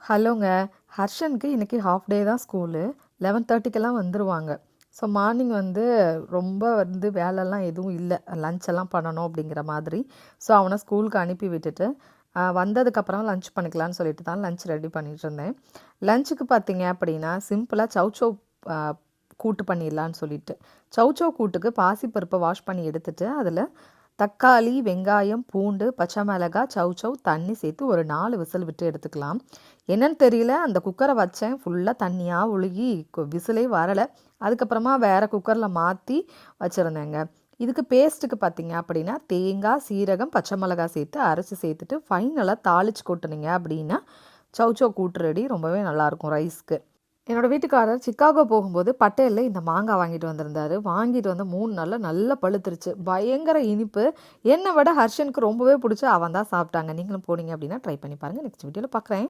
ஹலோங்க. ஹர்ஷனுக்கு இன்றைக்கி half day தான் school. 11:30க்கெல்லாம் வந்துருவாங்க. ஸோ மார்னிங் ரொம்ப வேலைலாம் எதுவும் இல்லை, லஞ்ச் எல்லாம் பண்ணணும் அப்படிங்கிற மாதிரி. ஸோ அவனை ஸ்கூலுக்கு அனுப்பி விட்டுட்டு வந்ததுக்கப்புறம் லஞ்ச் பண்ணிக்கலான்னு சொல்லிட்டு தான் லஞ்ச் ரெடி பண்ணிகிட்டு இருந்தேன். லஞ்சுக்கு பார்த்தீங்க அப்படின்னா சிம்பிளாக சௌச்சௌ கூட்டு பண்ணிடலான்னு சொல்லிட்டு, சௌச்சௌ கூட்டுக்கு பாசிப்பருப்பை வாஷ் பண்ணி எடுத்துட்டு அதில் தக்காளி, வெங்காயம், பூண்டு, பச்சை மிளகாய், சௌச்சௌ, தண்ணி சேர்த்து ஒரு 4 விசில் விட்டு எடுத்துக்கலாம். என்னன்னு தெரியல, அந்த குக்கரை வச்சேன், ஃபுல்லாக தண்ணியாக ஒழுகி விசிலே வரலை. அதுக்கப்புறமா வேறு குக்கரில் மாற்றி வச்சுருந்தேங்க. இதுக்கு பேஸ்ட்டுக்கு பார்த்தீங்க அப்படின்னா தேங்காய், சீரகம், பச்சை மிளகாய் சேர்த்து அரைச்சி சேர்த்துட்டு ஃபைனலாக தாளித்து கொட்டுனீங்க அப்படின்னா சௌச்சௌ கூட்டு ரெடி. ரொம்பவே நல்லாயிருக்கும் ரைஸ்க்கு. என்னோடய வீட்டுக்காரர் சிக்காகோ போகும்போது பட்டேலில் இந்த மாங்காய் வாங்கிட்டு வந்திருந்தாரு. வாங்கிட்டு வந்து 3 நாளில் நல்லா பழுத்துருச்சு. பயங்கர இனிப்பு. என்னை விட ஹர்ஷனுக்கு ரொம்பவே பிடிச்சி அவன் தான் சாப்பிட்டாங்க. நீங்களும் போனீங்க அப்படின்னா ட்ரை பண்ணி பாருங்கள். நெக்ஸ்ட் வீடியோவில் பார்க்குறேன்.